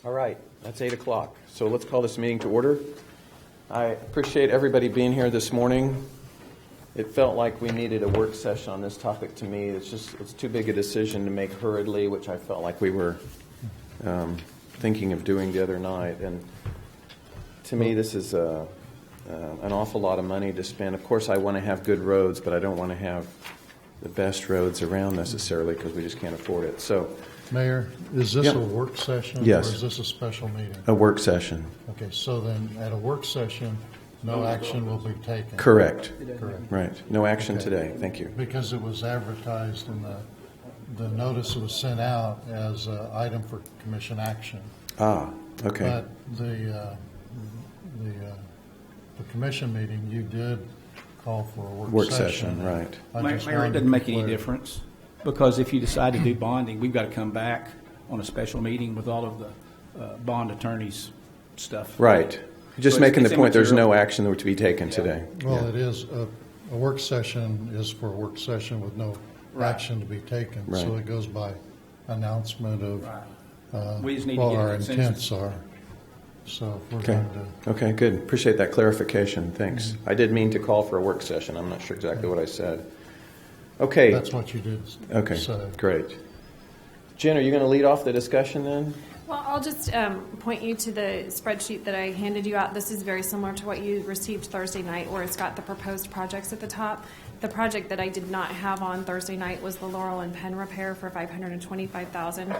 All right, that's 8 o'clock. So let's call this meeting to order. I appreciate everybody being here this morning. It felt like we needed a work session on this topic to me. It's too big a decision to make hurriedly, which I felt like we were thinking of doing the other night. And to me, this is an awful lot of money to spend. Of course, I want to have good roads, but I don't want to have the best roads around necessarily because we just can't afford it. So, Mayor, is this a work session? Yes. Or is this a special meeting? a work session. Okay, so then at a work session, no action will be taken. Correct. Correct. Right. No action Okay. today. Thank you. Because it was advertised and the notice was sent out as an item for commission action. Ah, okay. But the commission meeting, you did call for a Work session, right. Mayor, it doesn't make any difference, because if you decide to do bonding, we've got to come back on a special meeting with all of the bond attorneys' stuff. Right. Just So making the it's point, there's no immaterial. action to be taken today. Well, it is, a work session is for a work session with no Right. action to be taken. So Right. it goes by announcement of We just need to what get a our consensus. intents are. So if we're Okay. going to, Okay, good. Appreciate that clarification. Thanks. I did mean to call for a work session. I'm not sure exactly what I said. Okay. that's what you did Okay, say. great. Jen, are you going to lead off the discussion then? Well, I'll just point you to the spreadsheet that I handed you out. This is very similar to what you received Thursday night, where it's got the proposed projects at the top. The project that I did not have on Thursday night was the Laurel and Penn repair for $525,000.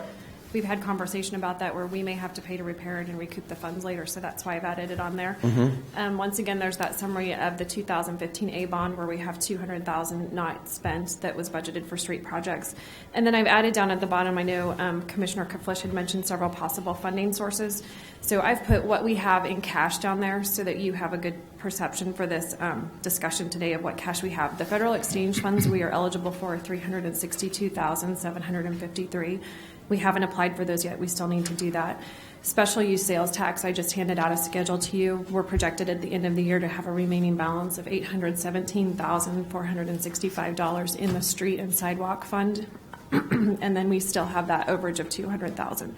We've had conversation about that where we may have to pay to repair it and recoup the funds later, so that's why I've added it on there. Once again, there's that summary of the 2015 A bond where we have $200,000 not spent that was budgeted for street projects. And then I've added down at the bottom, I know Commissioner Keflish had mentioned several possible funding sources. So I've put what we have in cash down there so that you have a good perception for this discussion today of what cash we have. The federal exchange funds we are eligible for $362,753. We haven't applied for those yet. We still need to do that. Special use sales tax, I just handed out a schedule to you. We're projected at the end of the year to have a remaining balance of $817,465 in the street and sidewalk fund. And then we still have that overage of $200,000.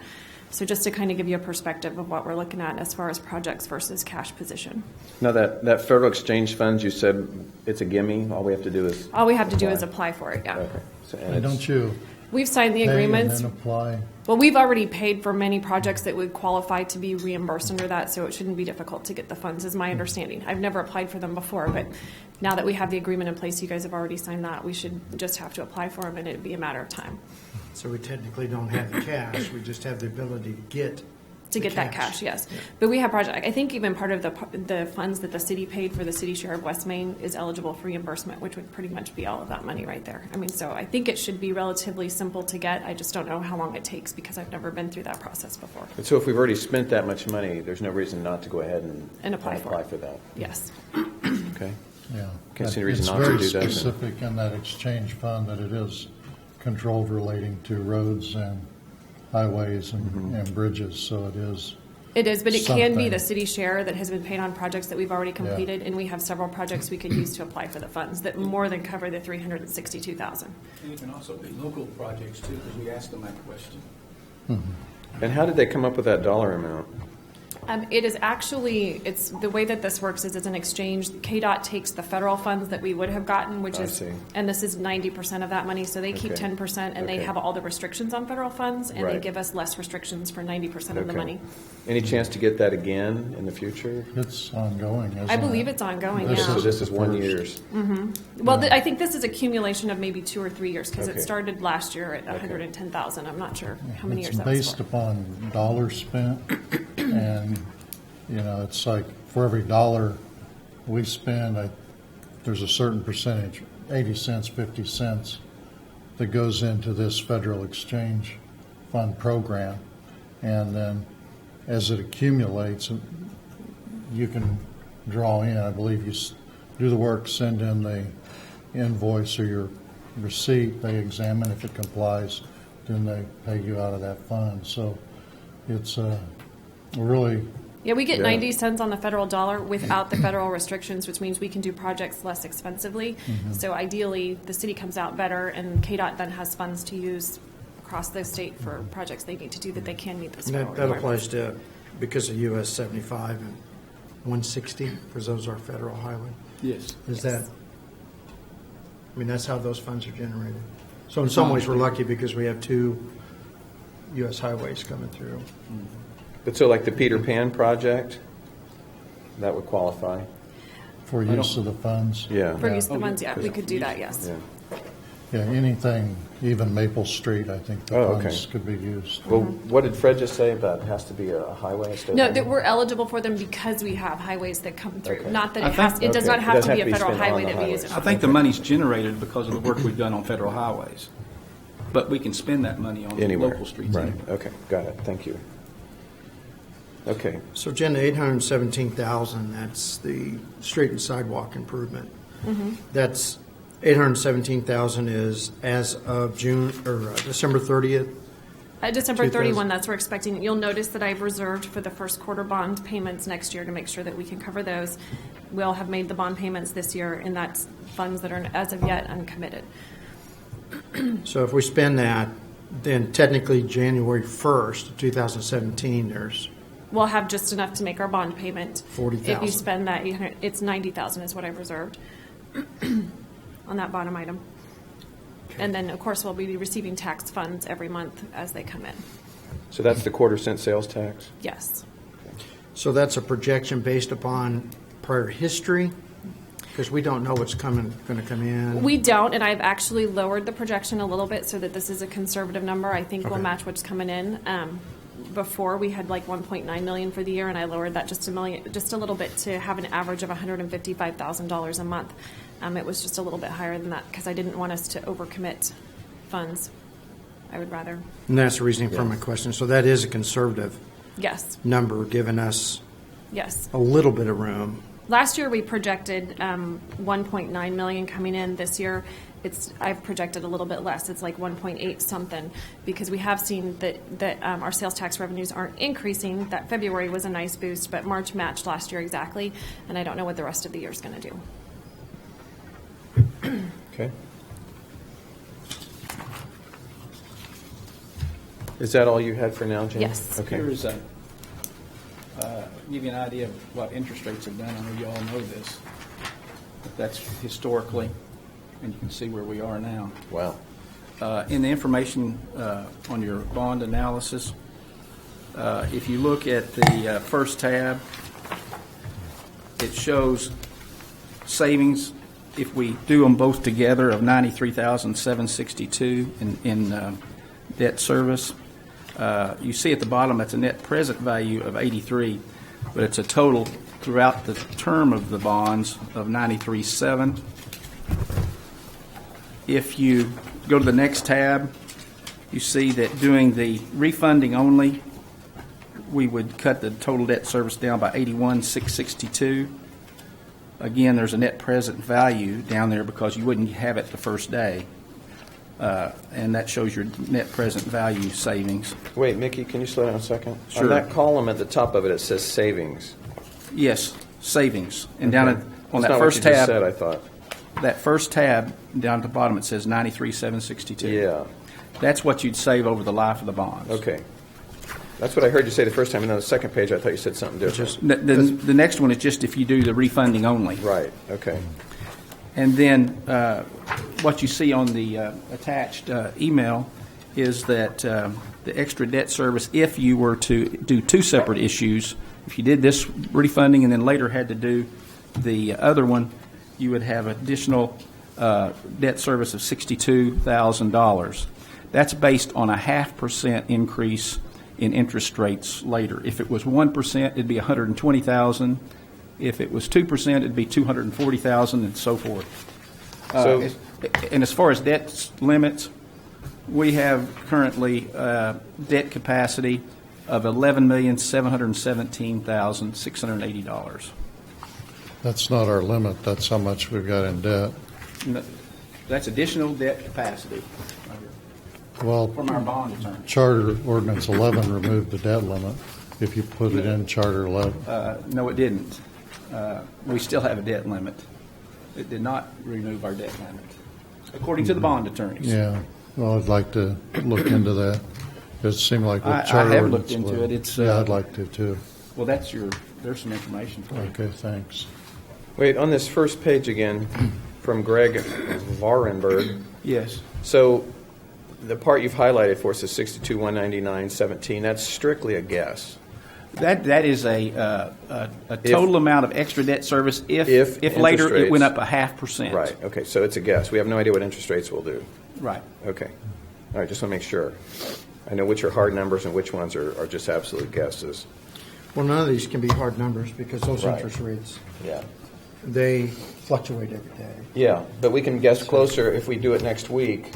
So just to kind of give you a perspective of what we're looking at as far as projects versus cash position. Now, that federal exchange funds, you said it's a gimme? All we have to do is... All we have to do is apply for it, yeah. Okay. So, and And it's- don't you We've signed the pay and agreements. then apply? Well, we've already paid for many projects that would qualify to be reimbursed under that, so it shouldn't be difficult to get the funds, is my understanding. I've never applied for them before, but now that we have the agreement in place, you guys have already signed that, we should just have to apply for them, and it'd be a matter of time So we technically don't have the cash, we just have the ability to get to the get that cash, yes. But we have project, I think even part of the funds that the city paid for the city share of West Main is eligible for reimbursement, which would pretty much be all of that money right there. I mean, so I think it should be relatively simple to get. I just don't know how long it takes because I've never been through that process before. So if we've already spent that much money, there's no reason not to go ahead And apply for it. that. Yes. Okay. Yeah. Can't see any reason It's not to very do that. specific in that exchange fund that it is controlled relating to roads and highways and bridges, so it is. It is, but it can be Something. the city share that has been paid on projects that we've already completed, and we have several projects we could use to apply for the funds that more than cover the $362,000. And it can also be local projects too, because we asked them that question. And how did they come up with that dollar amount? It is actually, it's the way that this works is it's an exchange. KDOT takes the federal funds that we would have gotten, which I is, see. and this is 90% of that money, so they keep Okay. 10%, and they Okay. have all the restrictions on federal funds, and they Right. give us less restrictions for 90% of the Okay. money. Any chance to get that again in the future? It's ongoing, isn't it? I believe it's ongoing, This yeah. So this is 1 First. year's. Well, I think this is accumulation of maybe 2 or 3 years, because Okay. it started last year at 110,000. I'm not sure how many It's years that was based for. upon dollars spent, and, it's like for every dollar we spend, there's a certain percentage, 80 cents, 50 cents, that goes into this federal exchange fund program. And then as it accumulates, you can draw in, I believe you do the work, send in the invoice or your receipt, they examine if it complies, then they pay you out of that fund. So it's really, Yeah, we get Yeah. 90 cents on the federal dollar without the federal restrictions, which means we can do projects less expensively. So ideally, the city comes out better, and KDOT then has funds to use across the state for projects they need to do that they can meet this And federal that requirements. applies to, because of US 75 and 160, because those are federal highway. Yes. Is that, I mean, that's how those funds are generated. So in some ways, we're lucky because we have 2 US highways coming through. But so like the Peter Pan project, that would qualify? For use of the funds. Yeah. For use of the Oh, funds, yeah. yeah, we could do that, yes. Yeah. Yeah, anything, even Maple Street, I think the Oh, okay. funds could be used. Well, what did Fred just say about it has to be a highway? a state No, highway? that we're eligible for them because we have highways that come through. Okay. Not that I it has, think- it does Okay. not It have does to have be to a be federal spent on highway the that we use it highways. I think the money's generated because of the work we've done on federal highways. But we can spend that money on Anywhere. local streets. Right, anywhere. okay, got it, thank you. Okay, So Jen, the 817,000, that's the street and sidewalk improvement. That's 817,000 is as of June, or December 30th. December 2000. 31, that's what we're expecting. You'll notice that I've reserved for the first quarter bond payments next year to make sure that we can cover those. We'll have made the bond payments this year, and that's funds that are as of yet uncommitted. So if we spend that, then technically January 1st, 2017, there's We'll have just enough to make our bond payment. 40,000. If you spend that, it's 90,000 is what I've reserved on that bottom item. And then, of course, we'll be receiving tax funds every month as they come in. so that's the quarter-cent sales tax? Yes. So that's a projection based upon prior history? Because we don't know what's going to come in. We don't, and I've actually lowered the projection a little bit so that this is a conservative number. I think we'll Okay. match what's coming in. Before, we had like 1.9 million for the year, and I lowered that just a little bit to have an average of $155,000 a month. It was just a little bit higher than that because I didn't want us to overcommit funds. I would rather, And that's the reasoning for my question. So that is a conservative yes, number, giving us yes. a little bit of room. Last year, we projected 1.9 million coming in. This year, I've projected a little bit less. It's like 1.8 something, because we have seen that our sales tax revenues aren't increasing. That February was a nice boost, but March matched last year exactly, and I don't know what the rest of the year is going to do. Okay. Is that all you had for now, Jen? Yes. Okay. Here is give you an idea of what interest rates have done. I know you all know this. But that's historically, and you can see where we are now. Wow. In the information on your bond analysis, if you look at the first tab, it shows savings, if we do them both together, of $93,762 in debt service. You see at the bottom, that's a net present value of 83, but it's a total throughout the term of the bonds of 93.7. If you go to the next tab, you see that doing the refunding only, we would cut the total debt service down by 81,662. Again, there's a net present value down there because you wouldn't have it the first day. And that shows your net present value savings. Wait, Mickey, can you slow down a second? Sure. On that column at the top of it, it says savings. Yes, savings. And down Okay. on That's that not first what you just tab, said, I thought. that first tab down at the bottom, it says 93,762. Yeah, That's what you'd save over the life of the bonds. okay. That's what I heard you say the first time, and on the second page, I thought you said something different. The next one is just if you do the refunding only. Right, okay. And then what you see on the attached email is that the extra debt service, if you were to do two separate issues, if you did this refunding and then later had to do the other one, you would have additional debt service of $62,000. That's based on a 0.5% increase in interest rates later. If it was 1%, it'd be $120,000. If it was 2%, it'd be $240,000, and so forth. So- And as far as debt limits, we have currently debt capacity of $11,717,680. That's not our limit, that's how much we've got in debt. That's additional debt capacity Well, from our bond attorney. Charter Ordinance 11 removed the debt limit if you put it in Charter 11. No, it didn't. We still have a debt limit. It did not remove our debt limit, according to the bond attorneys. Yeah, Well, I'd like to look into that. It seemed like with I charter have ordinance. looked into it. It's, Yeah, I'd like to too. Well, there's some information for you. Okay, thanks. Wait, on this first page again, from Greg Varenberg. Yes. So the part you've highlighted for us is 62,199.17. That's strictly a guess. That is a total amount of extra debt service if interest later it went rates- up 0.5%. Right, okay, so it's a guess. We have no idea what interest rates will do. Right. Okay. All right, just want to make sure. I know which are hard numbers and which ones are just absolute guesses. Well, none of these can be hard numbers because those Right. interest rates, Yeah. they fluctuate every day. Yeah, but we can guess closer if we do it next week,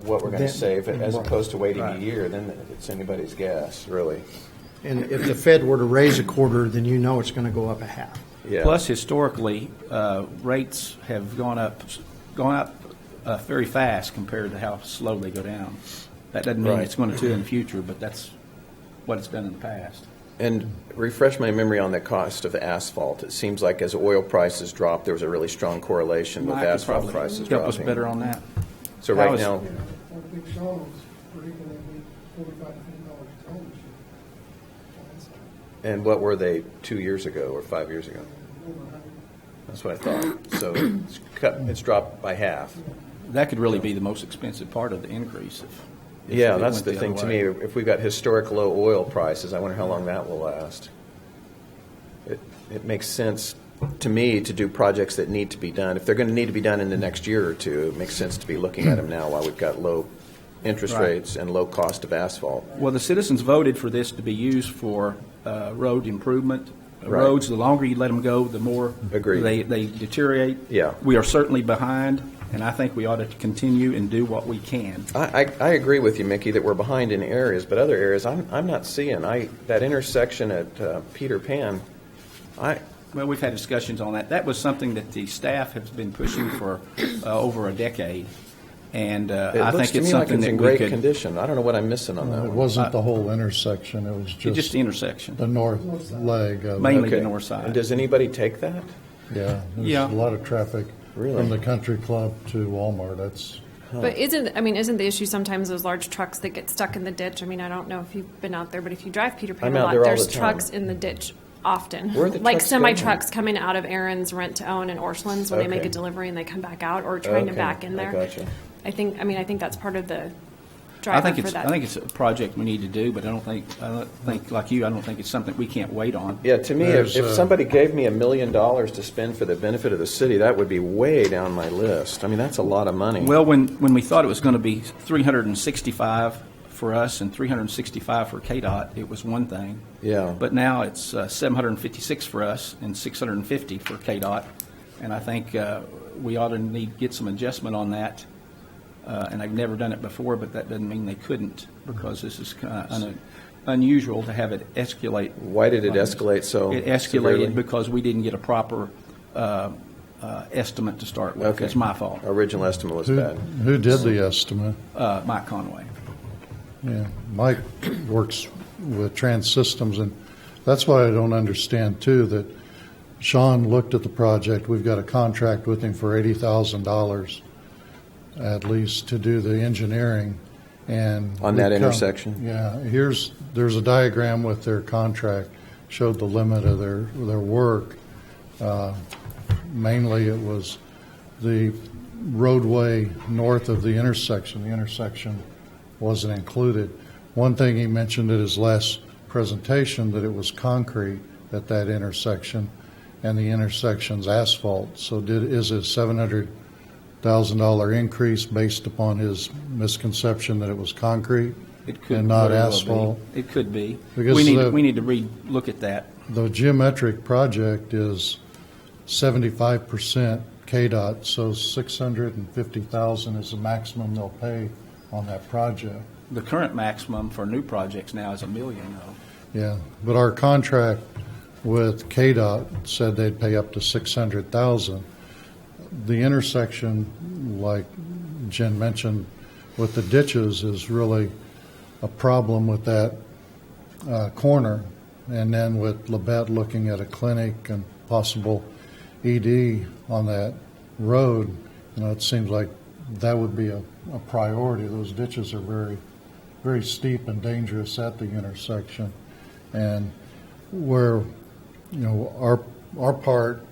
what we're going to Then- save, as right. opposed to waiting Right. a year, then it's anybody's guess, really. And if the Fed were to raise a quarter, then you know it's going to go up a half. Yeah. Plus, historically, rates have gone up very fast compared to how slow they go down. That doesn't mean Right. it's going to in the future, but that's what it's done in the past. And refresh my memory on the cost of asphalt. It seems like as oil prices dropped, there was a really strong correlation with Mike could asphalt probably prices help dropping. us better on that. So How right is- now, I think Sean was predicting it'd be $45 to $50 a ton this year. That's and what were they 2 years ago or 5 years ago? over 100. That's what I thought. So it's dropped by half. That could really be the most expensive part of the increase. If Yeah, it that's went the other thing to me. way. If we've got historic low oil prices, I wonder how long that will last. It makes sense to me to do projects that need to be done. If they're going to need to be done in the next year or two, it makes sense to be looking at them now while we've got low interest Right. rates and low cost of asphalt. Well, the citizens voted for this to be used for road improvement. Right. Roads, the longer you let them go, the more Agreed. they deteriorate. Yeah. We are certainly behind, and I think we ought to continue and do what we can. I agree with you, Mickey, that we're behind in areas, but other areas I'm not seeing. That intersection at Peter Pan, Well, we've had discussions on that. That was something that the staff has been pushing for over a decade, and it I looks think to it's me like something it's that in we great could. condition. I don't know what I'm missing on that It one. wasn't the whole intersection, it was Just the intersection, the north leg of mainly it. the north side. And does anybody take that? Yeah, there's Yeah. a lot of traffic Really? from the country club to Walmart. That's But isn't the issue sometimes those large trucks that get stuck in the ditch? I mean, I don't know if you've been out there, but if you drive Peter Pan I'm a out lot, there all there's the time. trucks in the ditch often. Where are the like trucks semi going? trucks coming out of Aaron's rent to own in Orchlands when they make Okay. a delivery and they come back out, or trying to Okay, back in I there. gotcha. I think that's part of the driver I think for it's that. I think it's a project we need to do, but I don't think like you. I don't think it's something we can't wait on. Yeah, to me, There's, if somebody gave me $1 million to spend for the benefit of the city, that would be way down my list. I mean, that's a lot of money. Well, when we thought it was going to be 365 for us and 365 for KDOT, it was one thing. Yeah. But now it's 756 for us and 650 for KDOT, and I think we ought to get some adjustment on that. And I've never done it before, but that doesn't mean they couldn't, because this is kind of unusual to have it escalate. Why did it escalate so It escalated severely? because we didn't get a proper estimate to start with. Okay. It's my fault. Original estimate was who, bad. who did the estimate? Mike Conway. Yeah, Mike works with Trans Systems, and that's why I don't understand too that Sean looked at the project. We've got a contract with him for $80,000 at least to do the engineering, and On that intersection? Yeah, there's a diagram with their contract, showed the limit of their work. Mainly, it was the roadway north of the intersection. The intersection wasn't included. One thing he mentioned at his last presentation, that it was concrete at that intersection, and the intersection's asphalt. So is it $700,000 increase based upon his misconception that it was concrete It could and not very well asphalt? be. It could be. Because we the- need to look at that. The geometric project is 75% KDOT, so $650,000 is the maximum they'll pay on that project. The current maximum for new projects now is $1 million, though. Yeah, but our contract with KDOT said they'd pay up to $600,000. The intersection, like Jen mentioned, with the ditches is really a problem with that corner. And then with Labette looking at a clinic and possible ED on that road, it seems like that would be a a priority. Those ditches are very, very steep and dangerous at the intersection. And where, our part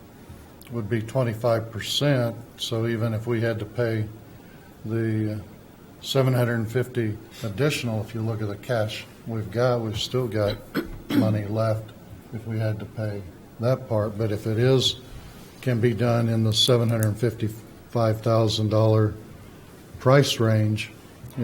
would be 25%, so even if we had to pay the 750 additional, if you look at the cash we've still got money left if we had to pay that part. But if it can be done in the $755,000 price range,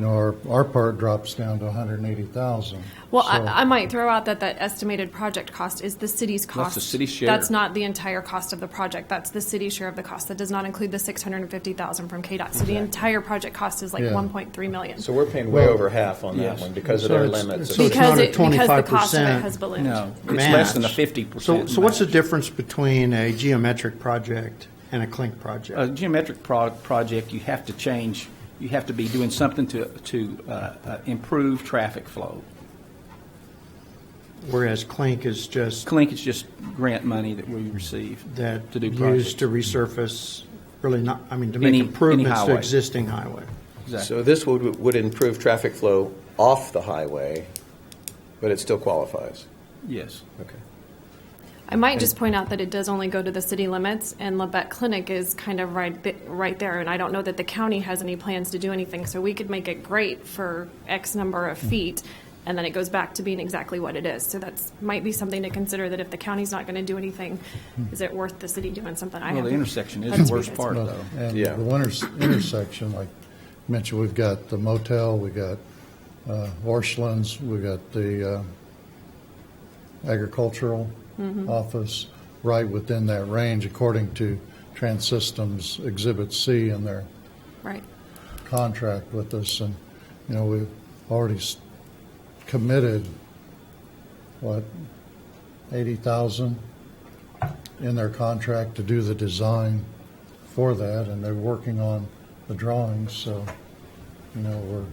our part drops down to $180,000. Well, So- I might throw out that estimated project cost is the city's cost. the city's share. That's not the entire cost of the project. That's the city's share of the cost. That does not include the $650,000 from KDOT. So the entire project cost is like Yeah. $1.3 million. So we're paying way over half on that Yes. one because of So their it's- limits. so it's because not a because the cost of it 25% has ballooned. No, it's less than a match. 50%. So what's the match. difference between a geometric project and a clink project? A geometric project, you have to change, you have to be doing something to improve traffic flow. Whereas clink is just Clink is just grant money that we receive that to do projects. used to resurface, really not, to make Any improvements to highway. existing highway. Exactly. So this would improve traffic flow off the highway, but it still qualifies. Yes. Okay. I might just point out that it does only go to the city limits, and Labette Clinic is kind of right there. And I don't know that the county has any plans to do anything, so we could make it great for X number of feet, and then it goes back to being exactly what it is. So that's might be something to consider. That if the county's not going to do anything, is it worth the city doing something? Well, the intersection is That's the worst ridiculous. part, though. And Yeah. the intersection, like you mentioned, we've got the motel, we got Orchlands, we got the agricultural office right within that range, according to Trans-Systems Exhibit C in their Right. contract with us. And, we've already committed, 80,000 in their contract to do the design for that, and they're working on the drawings, so, we're,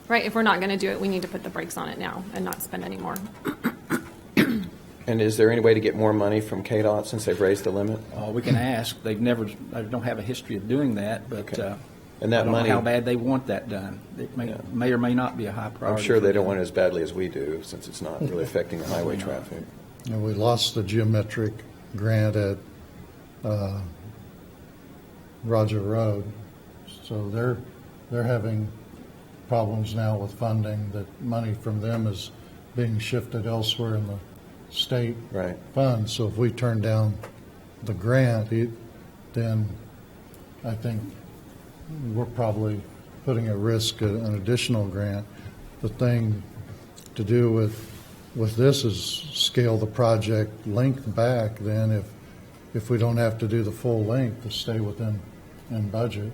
Right. If we're not going to do it, we need to put the brakes on it now and not spend any more. And is there any way to get more money from KDOT since they've raised the limit? We can ask. They don't have a history of doing that, but Okay. And that I don't money- know how bad they want that done. It may or may not be a high priority. I'm sure for they don't them. want it as badly as we do, since it's not really affecting the highway Probably not. traffic. we lost the geometric grant at Roger Road, so they're having problems now with funding. That money from them is being shifted elsewhere in the state Right. funds. So if we turn down the grant, then I think we're probably putting at risk an additional grant. The thing to do with this is scale the project length back. Then if we don't have to do the full length, to stay within budget.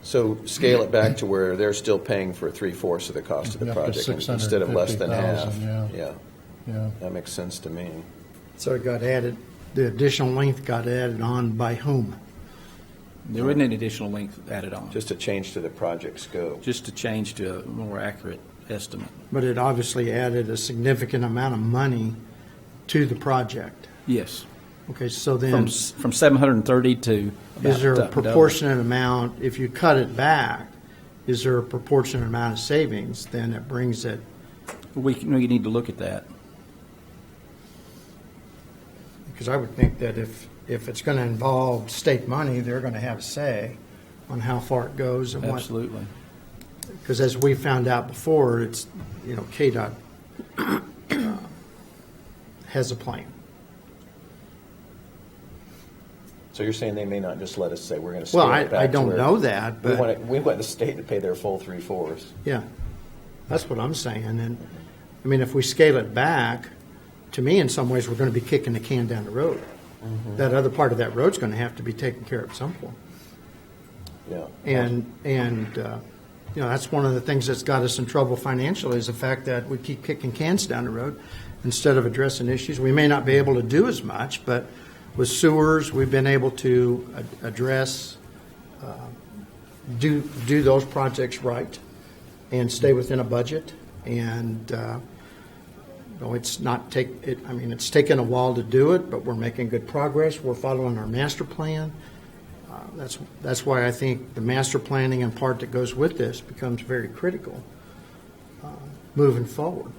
So scale it back to where they're still paying for 3/4 of the cost of the Up to project instead of less than half. 650,000, Yeah, Yeah. that makes sense to me. So it got added, the additional length got added on by whom? There isn't an additional length added on, Just a change to the project scope. just to change to a more accurate estimate. But it obviously added a significant amount of money to the project. Yes, Okay, so then, from 730 to about is there a double. proportionate amount, if you cut it back, is there a proportionate amount of savings, then it brings it, We need to look at that. because I would think that if it's going to involve state money, they're going to have a say on how far it goes and what. Absolutely. Because as we found out before, it's, KDOT has a plan. So you're saying they may not just let us say we're going to Well, scale it back I to don't where- know that, but, We want the state to pay their full 3/4. yeah, that's what I'm saying. And, if we scale it back, to me, in some ways, we're going to be kicking the can down the road. That other part of that road's going to have to be taken care of at some point. Yeah. And that's one of the things that's got us in trouble financially is the fact that we keep kicking cans down the road instead of addressing issues. We may not be able to do as much, but with sewers, we've been able to address, do those projects right and stay within a budget. And, it's taken a while to do it, but we're making good progress. We're following our master plan. That's why I think the master planning and part that goes with this becomes very critical moving forward.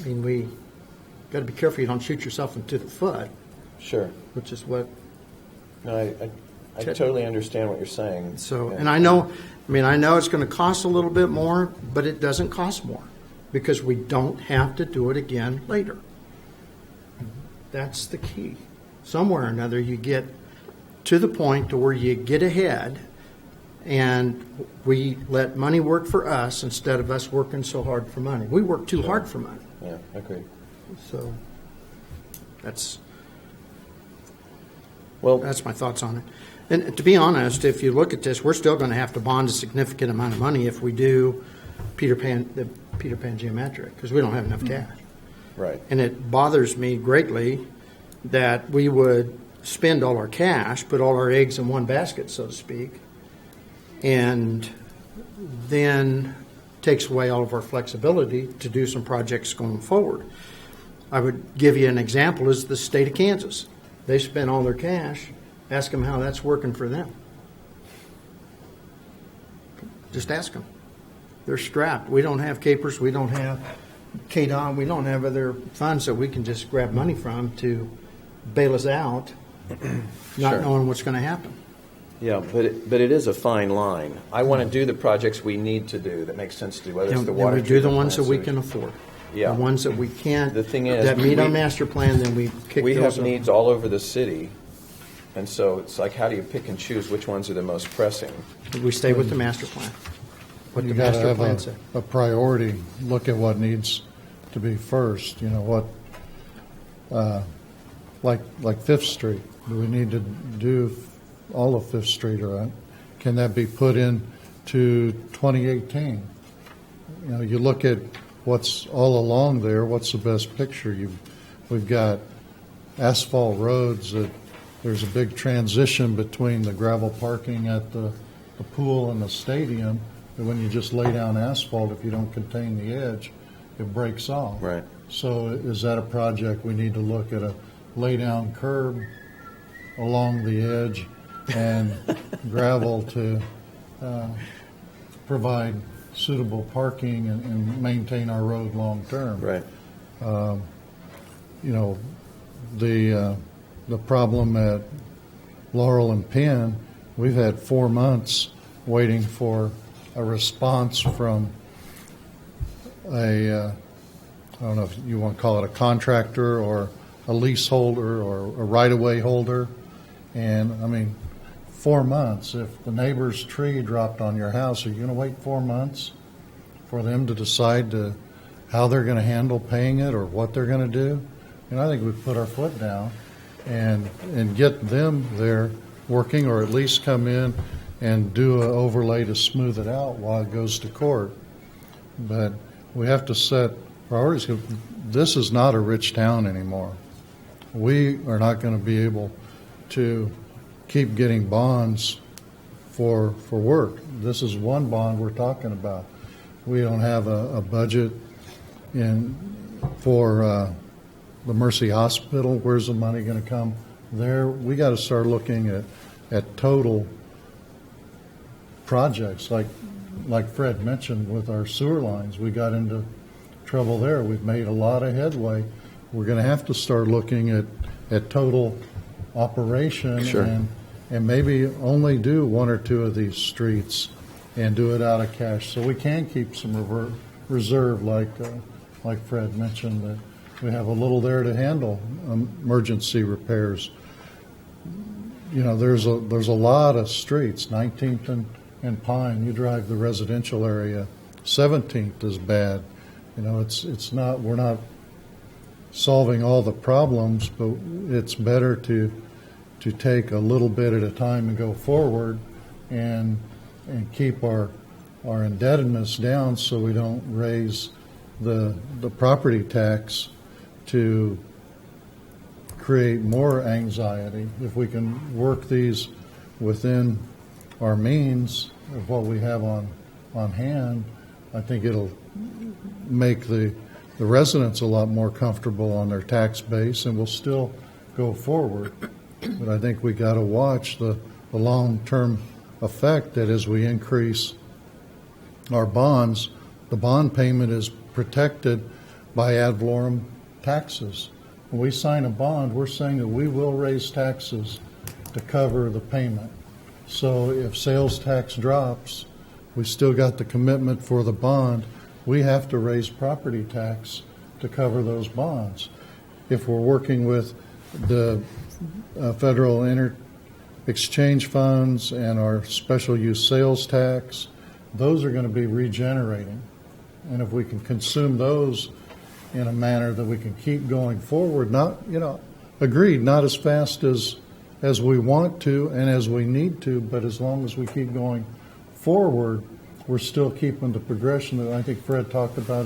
I mean, we got to be careful you don't shoot yourself into the foot, Sure. which is what. No, I totally understand what you're saying. So, and I know it's going to cost a little bit more, but it doesn't cost more because we don't have to do it again later. That's the key. Somewhere or another, you get to the point to where you get ahead and we let money work for us instead of us working so hard for money. We work too hard for money. Yeah, agreed. So that's Well, my thoughts on it. And to be honest, if you look at this, we're still going to have to bond a significant amount of money if we do the Peter Pan geometric, because we don't have enough cash. right. And it bothers me greatly that we would spend all our cash, put all our eggs in one basket, so to speak, and then takes away all of our flexibility to do some projects going forward. I would give you an example is the state of Kansas. They spent all their cash. Ask them how that's working for them. Just ask them. They're strapped. We don't have capers. We don't have KDON. We don't have other funds that we can just grab money from to bail us out, not Sure. knowing what's going to happen. Yeah, but it is a fine line. I want to do the projects we need to do that make sense to do, whether it's the And water. we do the treatment ones that plant, we sewage. can afford. Yeah. The ones that we can't, The thing is, that meet our we- master plan, then we kick We those have up. needs all over the city, and so it's like, how do you pick and choose which ones are the most pressing? We stay with the master plan. What You the got to master have plan said. a priority, look at what needs to be first, you know, like Fifth Street. Do we need to do all of Fifth Street, or can that be put in to 2018? You know, you look at what's all along there, what's the best picture? We've got asphalt roads that there's a big transition between the gravel parking at the pool and the stadium. That when you just lay down asphalt, if you don't contain the edge, it breaks off. Right. So is that a project we need to look at, a lay down curb along the edge and gravel to provide suitable parking and maintain our road long term? Right. You know, the problem at Laurel and Penn, we've had 4 months waiting for a response from I don't know if you want to call it a contractor or a leaseholder or a right-of-way holder. And, I mean, 4 months. If the neighbor's tree dropped on your house, are you going to wait 4 months for them to decide how they're going to handle paying it or what they're going to do? And I think we put our foot down and get them there working, or at least come in and do an overlay to smooth it out while it goes to court. But we have to set priorities. This is not a rich town anymore. We are not going to be able to keep getting bonds for work. This is one bond we're talking about. We don't have a budget for the Mercy Hospital. Where's the money going to come there? We got to start looking at total projects, like Fred mentioned with our sewer lines. We got into trouble there. We've made a lot of headway. We're going to have to start looking at total operation. Sure. And maybe only do one or two of these streets and do it out of cash, so we can keep some reserve, like Fred mentioned, that we have a little there to handle emergency repairs. You know, there's a lot of streets. 19th and Pine, you drive the residential area. 17th is bad. You know, it's not, we're not solving all the problems, but it's better to take a little bit at a time and go forward and keep our indebtedness down so we don't raise the property tax to create more anxiety. If we can work these within our means of what we have on hand, I think it'll make the residents a lot more comfortable on their tax base, and we'll still go forward. But I think we got to watch the the long-term effect that as we increase our bonds, the bond payment is protected by ad valorem taxes. When we sign a bond, we're saying that we will raise taxes to cover the payment. So if sales tax drops, we still got the commitment for the bond. We have to raise property tax to cover those bonds. If we're working with the federal exchange funds and our special use sales tax, those are going to be regenerating. And if we can consume those in a manner that we can keep going forward, not, agreed, not as fast as we want to and as we need to, but as long as we keep going forward, we're still keeping the progression that I think Fred talked about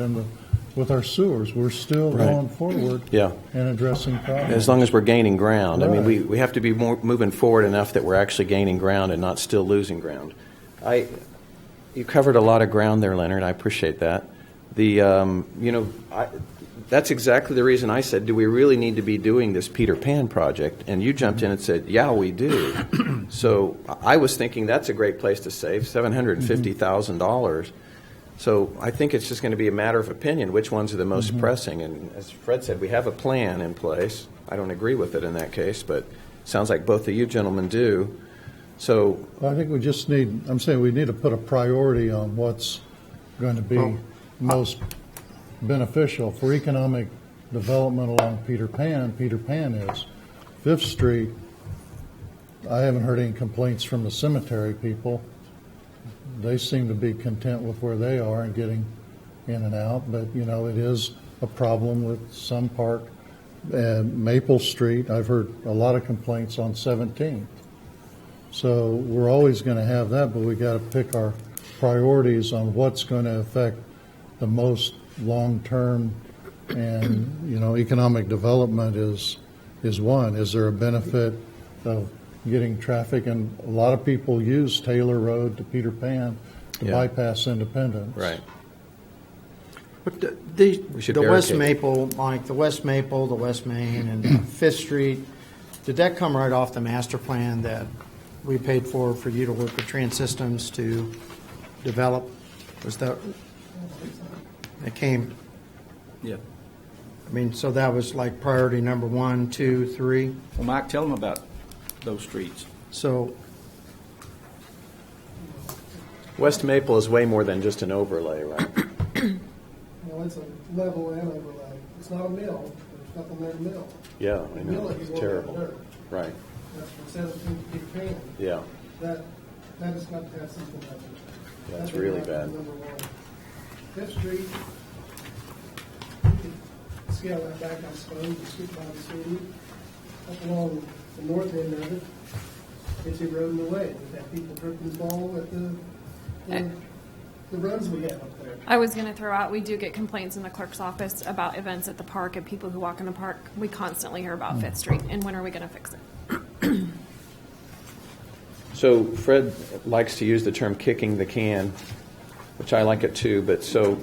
with our sewers. We're still Right. going forward Yeah. and addressing problems. As long as we're gaining ground. I mean, Right. we have to be moving forward enough that we're actually gaining ground and not still losing ground. You covered a lot of ground there, Leonard. I appreciate that. That's exactly the reason I said, do we really need to be doing this Peter Pan project? And you jumped in and said, yeah, we do. So I was thinking that's a great place to save, $750,000. So I think it's just going to be a matter of opinion, which ones are the most pressing. And as Fred said, we have a plan in place. I don't agree with it in that case, but it sounds like both of you gentlemen do. So, Well, I think we just need to put a priority on what's going to be most beneficial for economic development along Peter Pan. Peter Pan is 5th Street. I haven't heard any complaints from the cemetery people. They seem to be content with where they are and getting in and out, but it is a problem with some park. Maple Street, I've heard a lot of complaints on 17th. So we're always going to have that, but we got to pick our priorities on what's going to affect the most long-term, and economic development is one. Is there a benefit of getting traffic? And a lot of people use Taylor Road to Peter Pan to Yeah. bypass Independence. right. But the should West barricade. Maple, like the West Maple, the West Main, and 5th Street, did that come right off the master plan that we paid for you to work with Trans Systems to develop? Was that, it came, Yeah. so that was like priority number 1, 2, 3? Well, Mike, tell them about those streets. So, West Maple is way more than just an overlay, right? It's a level and overlay. It's not a mill, there's nothing there to mill. Yeah, I Mill know. it, you It's go terrible. down dirt. Right. That's from 17 to Peter Pan. Yeah. That has got to have something like it. That's That really would have to be bad. Number 1. 5th Street, you could scale that back, I suppose, and scoot by the city. Up along the north end of it, it's eroding away. We've had people trip and fall at the runs we have up there. I was going to throw out, we do get complaints in the clerk's office about events at the park and people who walk in the park. We constantly hear about 5th Street, and when are we going to fix it? So Fred likes to use the term kicking the can, which I like it too, but so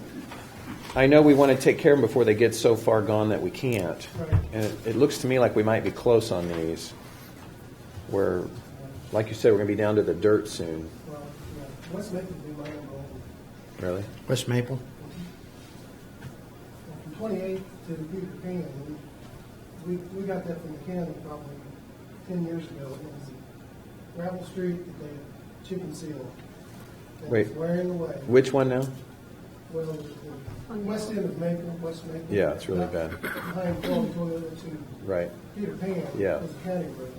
I know we want to take care of them before they get so far gone that we can't. Right. And it looks to me like we might be close on these, where, like you said, we're going to be down to the dirt soon. Well, yeah, West Maple would be my number 1. Really? West Maple? From 28th to Peter Pan, we got that from the county probably 10 years ago. It was gravel street that they had chicken seal. That Wait. was wearing away. Which one now? Well, the west end of Maple, West Maple. Yeah, it's really bad. Behind Toyota to Right. Peter Pan. Yeah. Was a county road.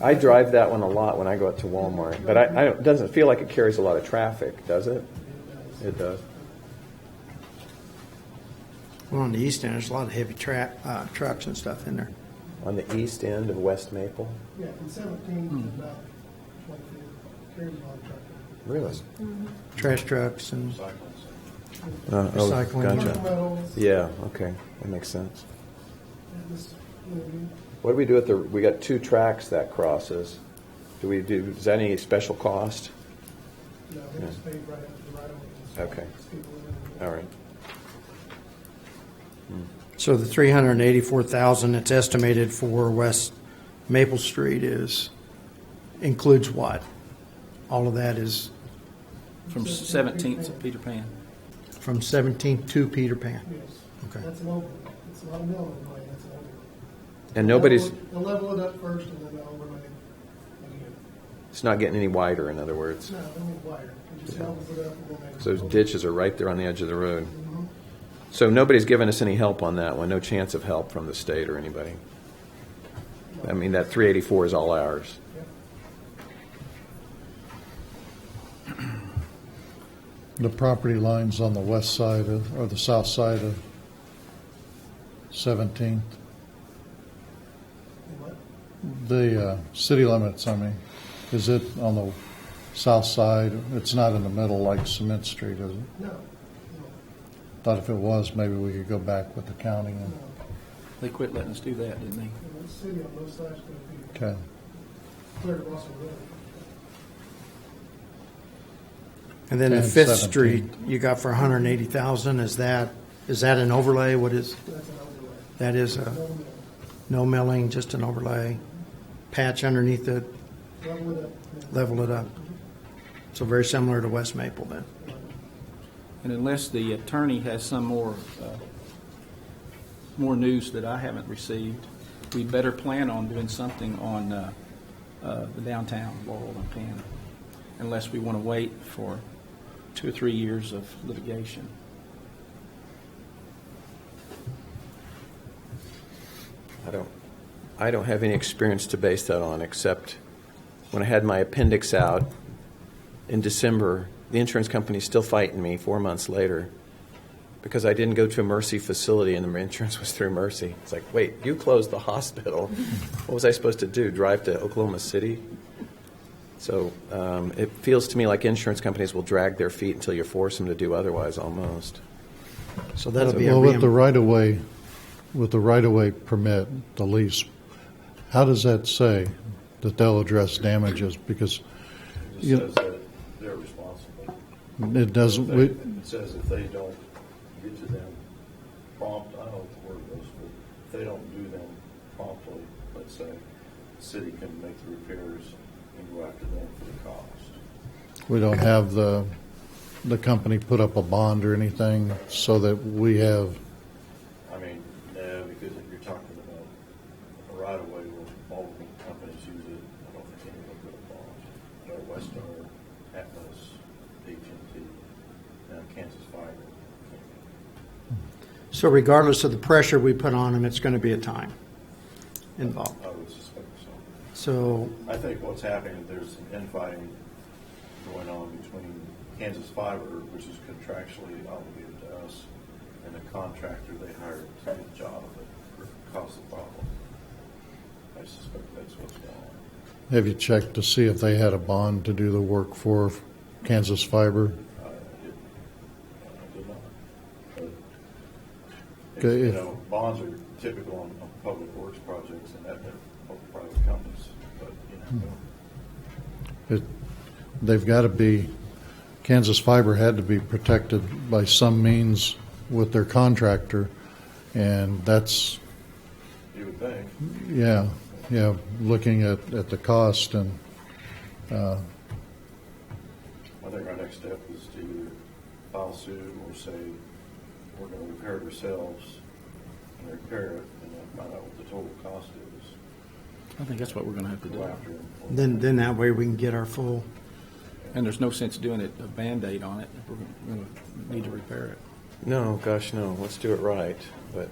I drive that one a lot when I go out to Walmart, but it doesn't feel like it carries a lot of traffic, does it? It does. Well, on the east end, there's a lot of heavy trucks and stuff in there. On the east end of West Maple? Yeah, from 17 to about 22. Carries a lot of traffic. Really? Trash trucks and Oh, Recycling. gotcha. Metals, Yeah, okay, that makes sense. and this, you know, What do we do we got 2 tracks that crosses. Is that any special cost? they just paid right up to the right of way. Okay. People in. All right. so the $384,000 that's estimated for West Maple Street is includes what? All of that is From 17th to Peter Pan. from 17th to Peter Pan. Yes. Okay. That's an overlay. It's not a mill overlay, that's an overlay. And nobody's, They'll level it up first and then they'll overlay again. it's not getting any wider, in other words. No, they need wider. It just levels it up and then they. So those ditches are right there on the edge of the road. So nobody's given us any help on that one, no chance of help from the state or anybody. I mean, that 384 is all ours. The property lines on the west side of, or the south side of 17th. What? The city limits, I mean, is it on the south side? It's not in the middle like Cement Street, is it? No, no, Thought if it was, maybe we could go back with the county and, no. They quit letting us do that, didn't they? It's city on both sides of the okay. clear to Russell Road. And then the And 5th 17th. Street, you got for 180,000. Is that an overlay? What is, That's an overlay. that is No a, mill. no milling, just an overlay? Patch underneath it, Level it up. level it up. So very similar to West Maple then. And unless the attorney has some more news that I haven't received, we better plan on doing something on the downtown Laurel and Penn, unless we want to wait for 2 or 3 years of litigation. I don't have any experience to base that on, except when I had my appendix out in December, the insurance company's still fighting me 4 months later because I didn't go to a Mercy facility and the insurance was through Mercy. It's like, wait, you closed the hospital. What was I supposed to do, drive to Oklahoma City? So it feels to me like insurance companies will drag their feet until you force them to do otherwise, almost. So that'll be a Well, with the right-of-way permit, the lease, how does that say that they'll address damages? Because It You- says that they're responsible. it doesn't, It says if they don't get to them prompt, I don't know what the word was, but if they don't do them promptly, let's say, the city can make the repairs and go after them for the cost. we don't have the company put up a bond or anything so that we have, I mean, no, because if you're talking about a right of way where multiple companies use it, I don't think anyone put a bond. No, Westar, Atlas, AT&T, Kansas Fiber. So regardless of the pressure we put on them, it's going to be a time involved. I would suspect so. So, I think what's happening, there's some infighting going on between Kansas Fiber, which is contractually obligated to us, and the contractor they hired to do the job that caused the problem. I suspect that's what's going on. have you checked to see if they had a bond to do the work for Kansas Fiber? I did not. But, Okay, you if- know, bonds are typical on public works projects and that they're private companies, but, you know, They've got to be, Kansas Fiber had to be protected by some means with their contractor, and that's, you would think. yeah, looking at the cost and, I think our next step is to either file suit or say, we're going to repair it ourselves and repair it and then find out what the total cost is. I think that's what we're going to have to Go do. after them. then that way we can get our full, And there's no sense doing it, a Band-Aid on it, if we're going to need to repair it. No, gosh, no. Let's do it right. But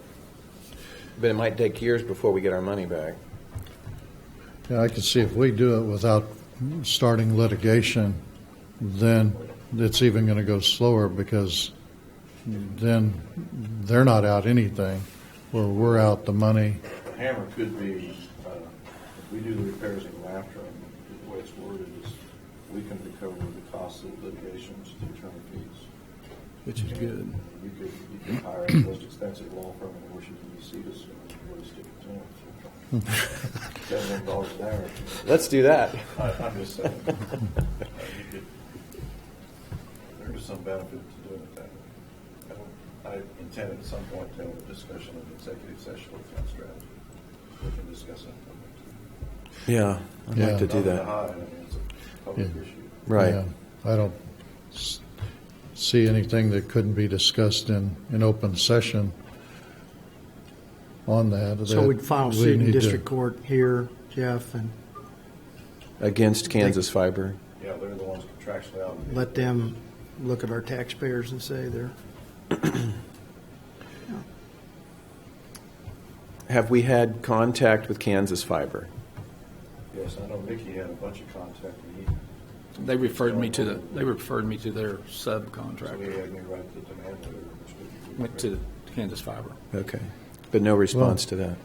it might take years before we get our money back. yeah, I can see if we do it without starting litigation, then it's even going to go slower because then they're not out anything, where we're out the money. The hammer could be, if we do the repairs and go after them, the way it's worded is we can recover the cost of litigations through attorney fees. Which is good. You could hire the most expensive law firm in Washington D.C. to sue them, really stick it to them. $7 an hour. Let's do that. I'm just saying. There's some benefit to doing it that way. I intend at some point to have a discussion of executive session with that strategy. We can discuss that. Yeah, I'd Yeah. like to do Nothing to that. hide. I mean, it's a public Yeah. issue. Right. Yeah, I don't see anything that couldn't be discussed in open session on that. So we'd file We suit in need to- district court here, Jeff, and Against Kansas Fiber. Yeah, they're the ones contractually obligated. let them look at our taxpayers and say they're, Have we had contact with Kansas Fiber? Yes, I know Mickey had a bunch of contact, and They referred me to their so subcontractor. he had me write the demand letter, which we Went to Kansas Fiber. Okay. But no response to that.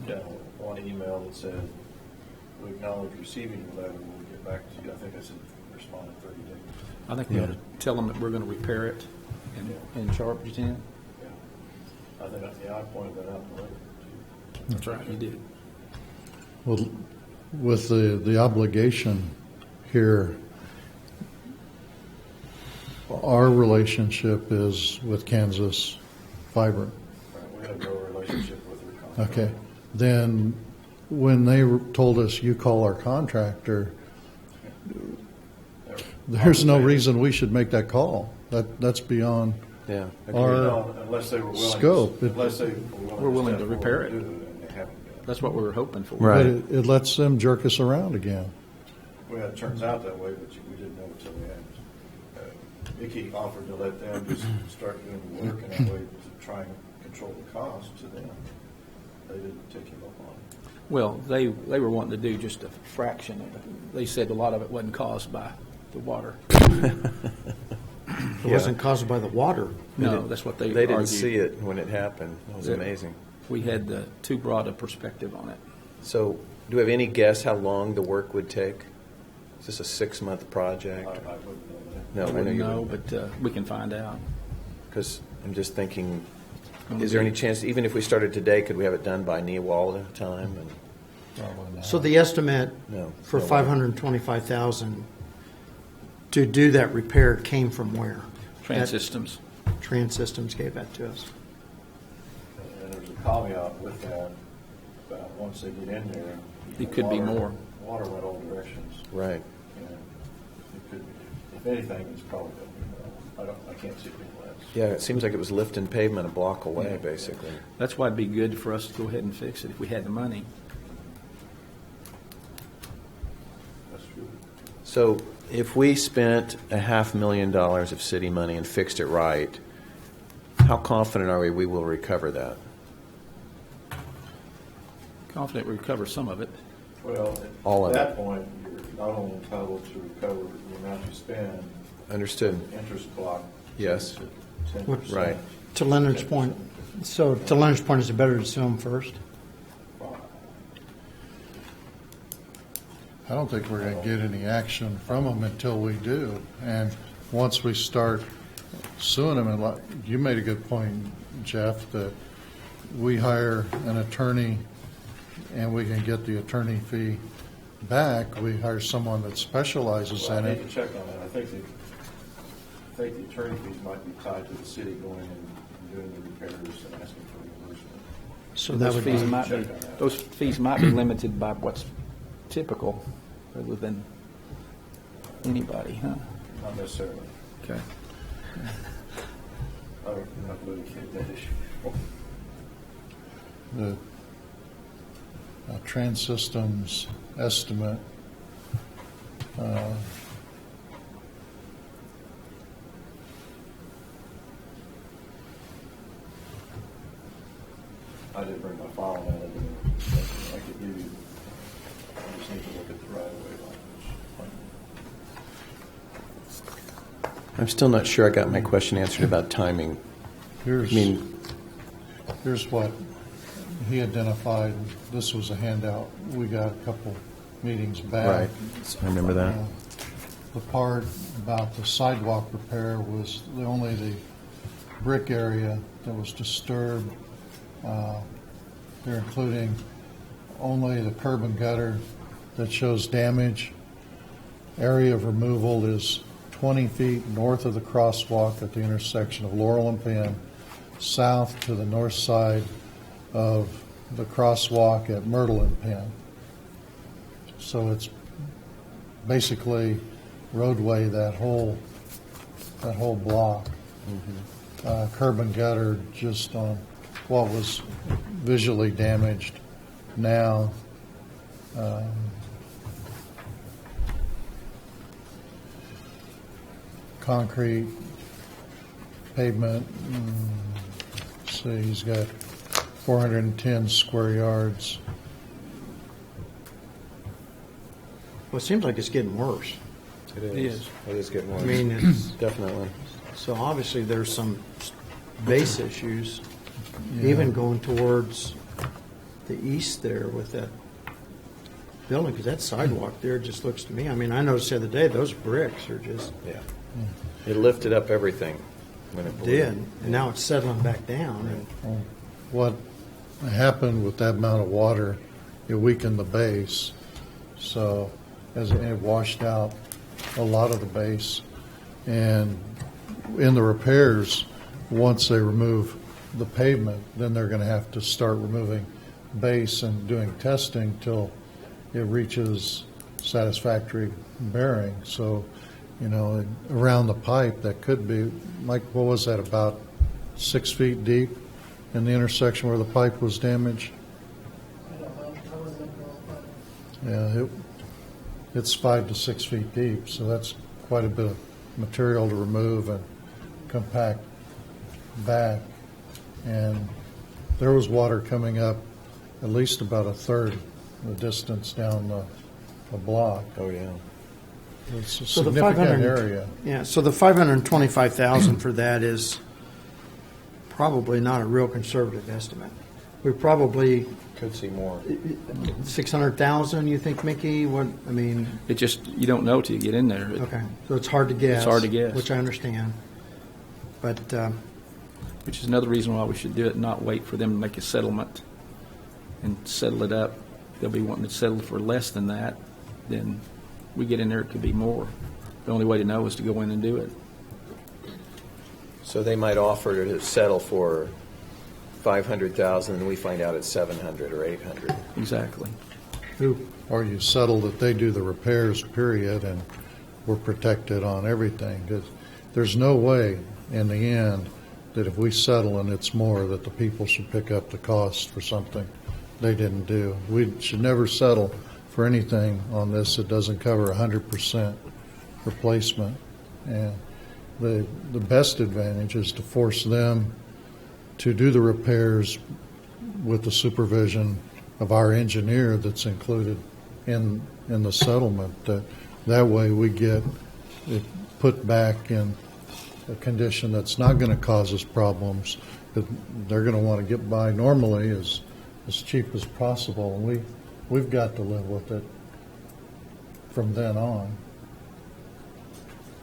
Yeah, one email that said, we acknowledge receiving your letter, we'll get back to you. I think I said respond in 30 days. I think we ought Yeah. to tell them that we're going to repair it and charge you 10. Yeah. I think, I pointed that out in the letter, too. That's right, you did. Well, with the obligation here, our relationship is with Kansas Fiber. Right, we have no relationship with their contractor. Okay. Then when they told us you call our contractor, there's no reason we should make that call. That's beyond Yeah. our No, unless they were willing. scope. Unless they We're willing step to repair forward it. and do and they haven't yet. That's what we were hoping for. Right. But it lets them jerk us around again. Well, it turns out that way, but we didn't know until the end. Mickey offered to let them just start doing the work, and that way to try and control the cost to them. They didn't take him up on it. Well, they were wanting to do just a fraction of it. They said a lot of it wasn't caused by the water. it wasn't caused by the water. No, that's what they They didn't argued. see it when it happened. It was Yeah. amazing. We had too broad a perspective on it. So, do we have any guess how long the work would take? Is this a 6-month project? I wouldn't know that. No, I know wouldn't you know, wouldn't. but we can find out. Because I'm just thinking, is there any chance, even if we started today, could we have it done by Newald time? And Probably not. So the estimate No. for No way. 525,000 to do that repair came from where? Trans That- Systems. Trans Systems gave that to us. And there's a caveat with that, once they get in there. It could be water- more. Water went all directions, Right. and it could, if anything, it's probably going to be more. I can't see it being less. Yeah, it seems like it was lifting pavement a block away, basically. That's why it'd be good for us to go ahead and fix it if we had the money. That's true. So, if we spent $500,000 of city money and fixed it right, how confident are we will recover that? Confident we recover some of it. Well, All of at that it. point, you're not only entitled to recover the amount you spend, Understood. interest block. Yes. 10%. Right. To Leonard's point, so to Leonard's point, is it better to sue them first? I don't think we're going to get any action from them until we do. And once we start suing them, and you made a good point, Jeff, that we hire an attorney and we can get the attorney fee back. We hire someone that specializes Well, in I it. need to check on that. I think the attorney fees might be tied to the city going and doing the repairs and asking for reimbursement. So that would be, Those fees might be limited by what's typical rather than anybody, huh? Not necessarily. Okay. I don't really get that issue. The Trans Systems estimate, I didn't bring my file in, I could give you, I just need to look at the right of way language. I'm still not sure I got my question answered about timing. here's. I mean, Here's what he identified. This was a handout we got a couple meetings back. right. I remember that. The part about the sidewalk repair was only the brick area that was disturbed. They're including only the curb and gutter that shows damage. Area of removal is 20 feet north of the crosswalk at the intersection of Laurel and Penn, south to the north side of the crosswalk at Myrtle and Penn. So it's basically roadway, that whole block. Curb and gutter just on what was visually damaged now. Concrete, pavement, let's see, he's got 410 square yards. Well, it seems like it's getting worse. It is. It is getting worse. I mean, it's, Definitely. so obviously there's some base issues, even going towards the east there with that building, because that sidewalk there just looks to me, I mean, I noticed the other day, those bricks are just Yeah. It lifted up everything when it blew. dead, and now it's settling back down. And What happened with that amount of water, it weakened the base. So as it washed out a lot of the base. And in the repairs, once they remove the pavement, then they're going to have to start removing base and doing testing till it reaches satisfactory bearing. So, around the pipe, that could be, Mike, what was that, about 6 feet deep in the intersection where the pipe was damaged? I don't know, I wasn't up there all the time. Yeah, it's 5 to 6 feet deep, so that's quite a bit of material to remove and compact back. And there was water coming up at least about a third the distance down the block. Oh, yeah. It's a So the significant 500 area. Yeah, so the 525,000 for that is probably not a real conservative estimate. We probably, Could see more. 600,000, you think, Mickey? What, I mean, It just, you don't know till you get in there. okay, so it's hard to guess. It's hard to guess. Which I understand. But, Which is another reason why we should do it, not wait for them to make a settlement and settle it up. They'll be wanting to settle for less than that. Then we get in there, it could be more. The only way to know is to go in and do it. So they might offer to settle for 500,000, and we find out it's 700 or 800. Exactly. who, Or you settle that they do the repairs, period, and we're protected on everything. 'Cause there's no way, in the end, that if we settle and it's more, that the people should pick up the cost for something they didn't do. We should never settle for anything on this that doesn't cover 100% replacement. And the best advantage is to force them to do the repairs with the supervision of our engineer that's included in the settlement. That way we get it put back in a condition that's not going to cause us problems, that they're going to want to get by normally as cheap as possible. And we've got to live with it from then on.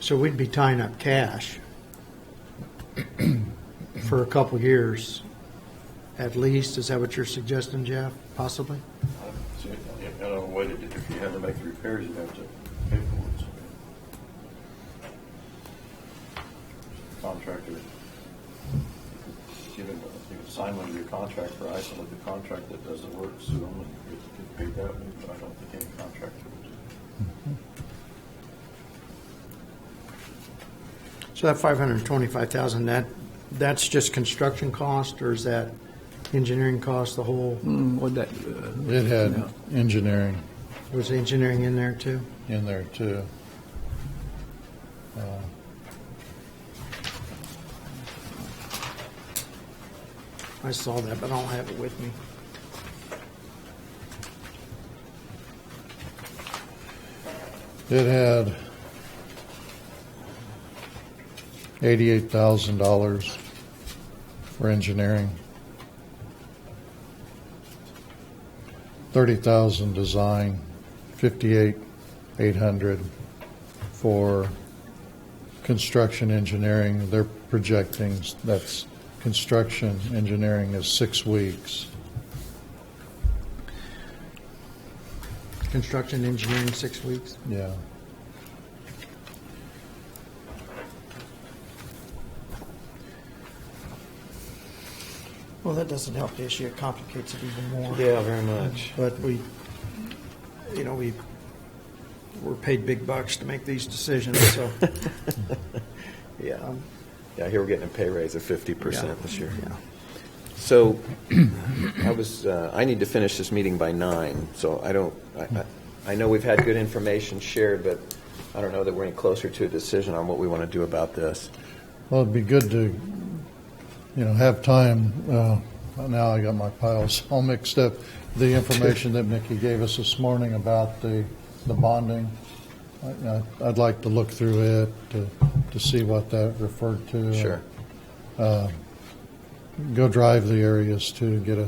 so we'd be tying up cash for a couple years at least. Is that what you're suggesting, Jeff? Possibly? So, if you had to make the repairs, you'd have to pay for it. Contractor, give him, you can sign one of your contract price and let the contract that does the work sue them and get paid that way, but I don't think any contractor would do that. So that 525,000, that's just construction cost, or is that engineering cost, the whole, What'd that, It had engineering was the engineering in there too? in there too. I saw that, but I don't have it with me. It had $88,000 for engineering, $30,000 design, $58,800 for construction engineering. They're projecting that's construction engineering is 6 weeks. Construction engineering, 6 weeks. Yeah. Well, that doesn't help the issue. It complicates it even more. Yeah, very much. But you know, we're paid big bucks to make these decisions, so. Yeah. Yeah, here we're getting a pay raise of 50% Yeah. this year. Yeah. So I need to finish this meeting by 9, so I know we've had good information shared, but I don't know that we're any closer to a decision on what we want to do about this. Well, it'd be good to, have time. Now I got my piles all mixed up. The information that Nikki gave us this morning about the bonding, I'd like to look through it to see what that referred to. Sure. Go drive the areas to get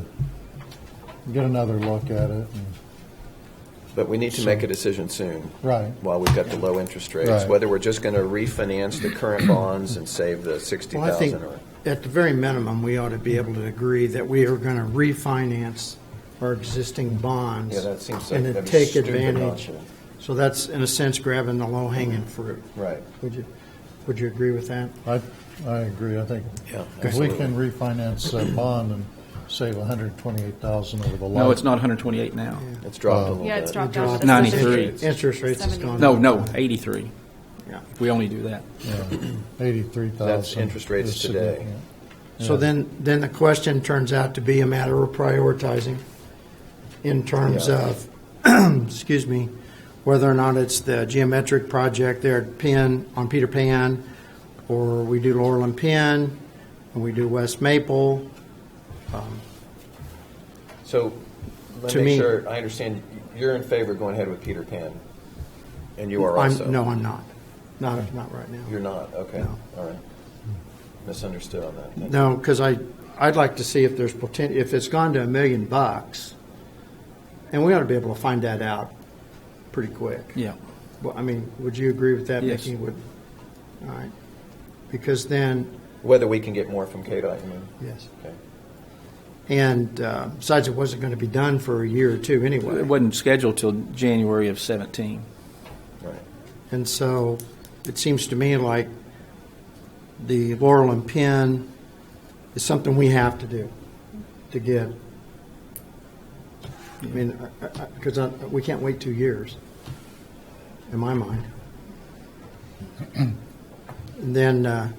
another look at it. But we need to make a decision soon. Right. While we've got the low interest rates, Right. whether we're just going to refinance the current bonds and save the Well, I $60,000 think or. at the very minimum, we ought to be able to agree that we are going to refinance our existing bonds. Yeah, that seems like and that'd to be take stupid not advantage. to. So that's, in a sense, grabbing the low-hanging fruit. Right. Would you agree with that? I agree. I think Yeah, if we absolutely. can refinance that bond and save $128,000 over the life. No, it's not 128 now. It's dropped a little bit. Yeah, it's dropped Dropped. down to 93. Interest rates has gone. No, 83. Yeah. We only do that. Yeah, 83,000. That's interest rates is today. significant. So then the question turns out to be a matter of prioritizing in terms Yeah. of, excuse me, whether or not it's the geometric project there at Penn, on Peter Pan, or we do Laurel and Penn, and we do West Maple. So let To me make me- sure I understand. You're in favor of going ahead with Peter Pan, and you are also. No, I'm not. Not right now. You're not. Okay. No. All right. Misunderstood on that. Thank No, because I'd like to see if there's potential, if it's gone to $1 million, and we ought to be able to find that out pretty quick. Yeah. Well, I mean, would you agree with that, Yes. Nikki? All right. Because then, you. Whether we can get more from KDOT, you mean? yes. Okay. And besides, it wasn't going to be done for a year or two anyway. It wasn't scheduled till January of 17. Right. And so it seems to me like the Laurel and Penn is something we have to do to get. I mean, because we can't wait 2 years, in my mind. And then a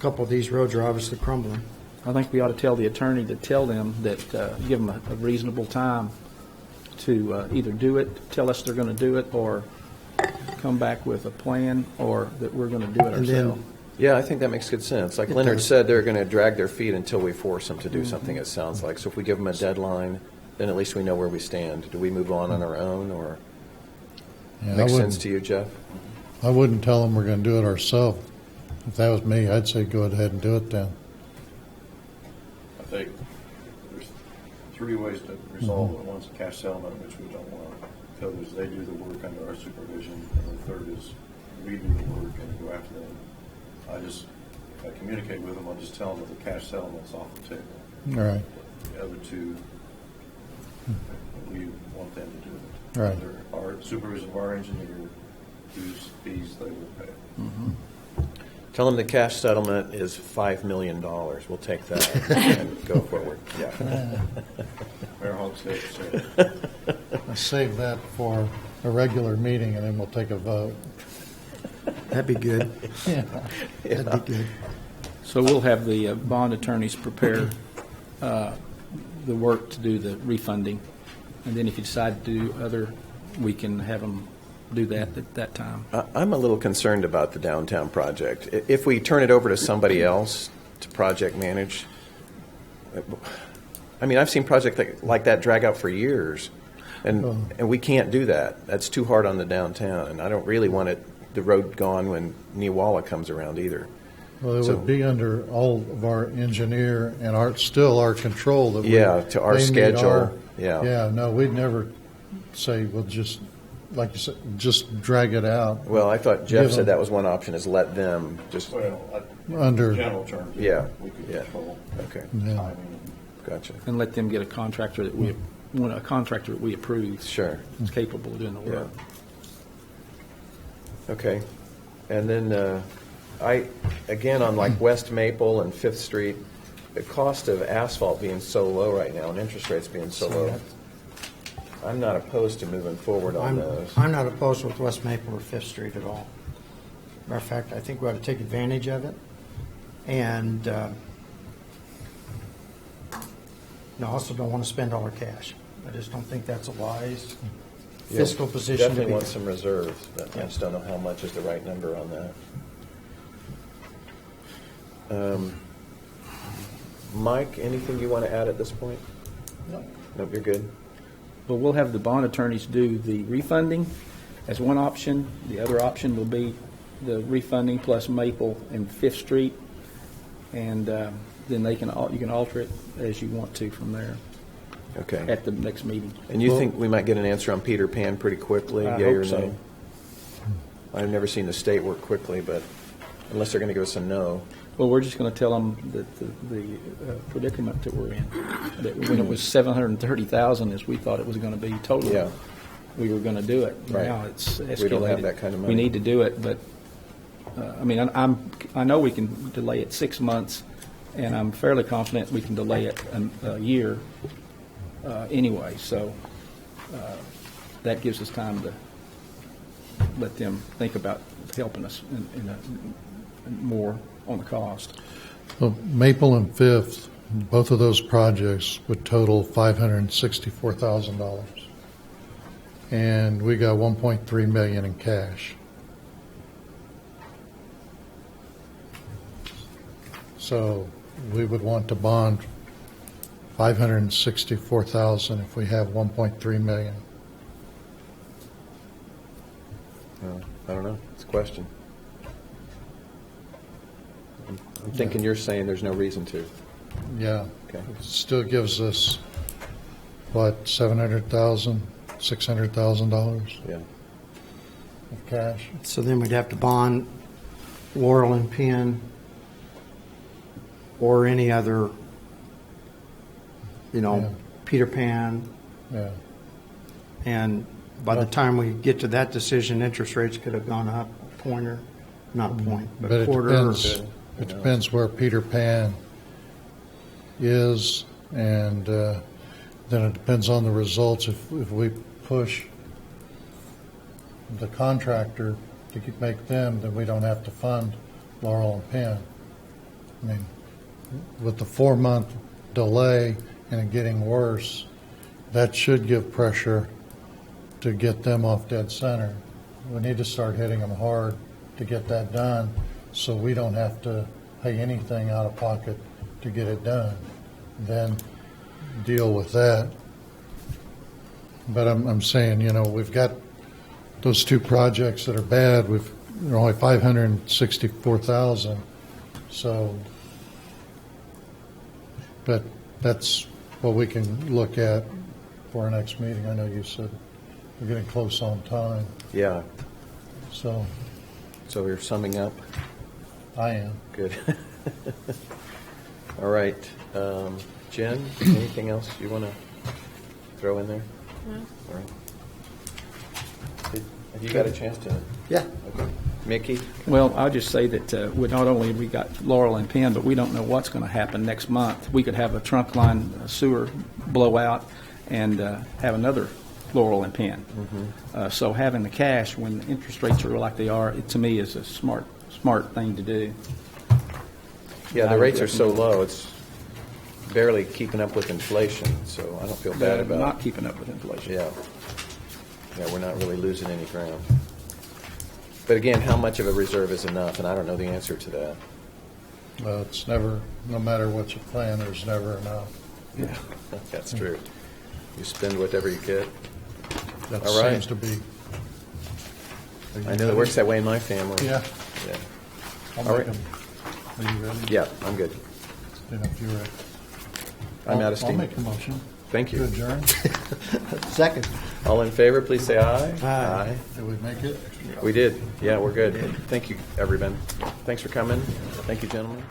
couple of these roads are obviously crumbling. I think we ought to tell the attorney to tell them that, give them a reasonable time to either do it, tell us they're going to do it, or come back with a plan, or that we're going to do it And then- ourselves. Yeah, I think that makes good sense. Like It Leonard does. said, they're going to drag their feet until we force them to Mm-hmm. do something, it sounds like. So if we give them a deadline, then at least we know where we stand. Do we move on our own, or Yeah, I makes wouldn't- sense to you, Jeff? I wouldn't tell them we're going to do it ourselves. If that was me, I'd say go ahead and do it then. I think there's 3 ways to resolve it. One's a cash settlement, which we don't want. The other is they do the work under our supervision. And the third is we do the work and go after them. If I communicate with them, I'll just tell them that the cash settlement's off the table. All right. The other 2, we want them to do it. Right. Under our supervision of our engineer, whose fees they will pay. Tell them the cash settlement is $5 million. We'll take that and go forward. Yeah. Mayor Hogshead said, Let's save that for a regular meeting, and then we'll take a vote. That'd be good. Yeah. That'd be good. So we'll have the bond attorneys prepare the work to do the refunding, and then if you decide to do other, we can have them do that at that time. I'm a little concerned about the downtown project. If we turn it over to somebody else to project manage, I mean, I've seen projects like that drag out for years, and we can't do that. That's too hard on the downtown, and I don't really want the road gone when Newalla comes around either. Well, it So- would be under all of our engineer and still our control that we. Yeah, to our they meet schedule, all- yeah. Yeah, no, we'd never say, well, just, like you said, just drag it out. Well, I thought Jeff Give said them- that was one option, is let them just, well, Under- general terms, Yeah, we could yeah. control okay, Yeah. timing. gotcha. And let them get a contractor that we approve. Sure. Is capable of doing the work. Okay. And then again, on like West Maple and Fifth Street, the cost of asphalt being so low right now and interest rates being so low, I'm not opposed to moving forward on those. I'm not opposed with West Maple or Fifth Street at all. Matter of fact, I think we ought to take advantage of it. And I also don't want to spend all our cash. I just don't think that's a wise fiscal position to Definitely be. want some reserves, but I Yeah. just don't know how much is the right number on that. Mike, anything you want to add at this point? No. Nope, you're good. But we'll have the bond attorneys do the refunding as one option. The other option will be the refunding plus Maple and Fifth Street, and then you can alter it as you want to from there Okay. at the next meeting. And you think we might get an answer on Peter Pan pretty quickly? I yea or hope so. nay? I've never seen the state work quickly, but unless they're going to give us a no. Well, we're just going to tell them that the predicament that we're in. That when it was 730,000, as we thought it was going to be totally, Yeah. we were going to do it. Right. Now it's escalated. We don't have that kind of money. We need to do it, but I mean, I know we can delay it 6 months, and I'm fairly confident we can delay it a year anyway. So that gives us time to let them think about helping us in more on the cost. Well, Maple and Fifth, both of those projects would total $564,000. And we got $1.3 million in cash. So we would want to bond $564,000 if we have $1.3 million. I don't know. It's a question. I'm thinking you're saying there's no reason to. Yeah. Okay. It still gives us, what, $700,000, $600,000 Yeah. of cash? So then we'd have to bond Laurel and Penn or any other, Yeah. Peter Pan. Yeah. And by the time we get to that decision, interest rates could have gone up a point or, not a point, but But a it quarter. depends, it depends where Peter Pan is, and then it depends on the results. If we push the contractor to make them, then we don't have to fund Laurel and Penn. I mean, with the 4-month delay and it getting worse, that should give pressure to get them off dead center. We need to start hitting them hard to get that done, so we don't have to pay anything out of pocket to get it done. Then deal with that. But I'm saying, we've got those two projects that are bad. They're only $564,000. So, but that's what we can look at for our next meeting. I know you said we're getting close on time, Yeah. so So we're summing up. I am. Good. All right. Jen, anything else you want to throw in there? No. All right. Have you got a chance to? Yeah. Okay. Mickey? Well, I'll just say that we not only we got Laurel and Penn, but we don't know what's going to happen next month. We could have a trunk line sewer blowout and have another Laurel and Penn. So having the cash when interest rates are like they are, to me, is a smart thing to do. Yeah, the rates are so low, it's barely keeping up with inflation, so I don't feel bad about Not keeping up with inflation. Yeah. Yeah, we're not really losing any ground. But again, how much of a reserve is enough? And I don't know the answer to that. Well, it's never, no matter what you plan, there's never enough. Yeah, that's true. You spend whatever you get. That All right. seems to be. I know it works that way in my family. Yeah. Yeah. I'll All make right. them. Are you ready? Yeah, I'm good. Then if you're ready. I'm out of I'll steam. make a motion Thank to you. adjourn. Second. All in favor, please say aye. Aye. Did we make it? We did. Yeah, we're good. Thank you, everyone. Thanks for coming. Thank you, gentlemen.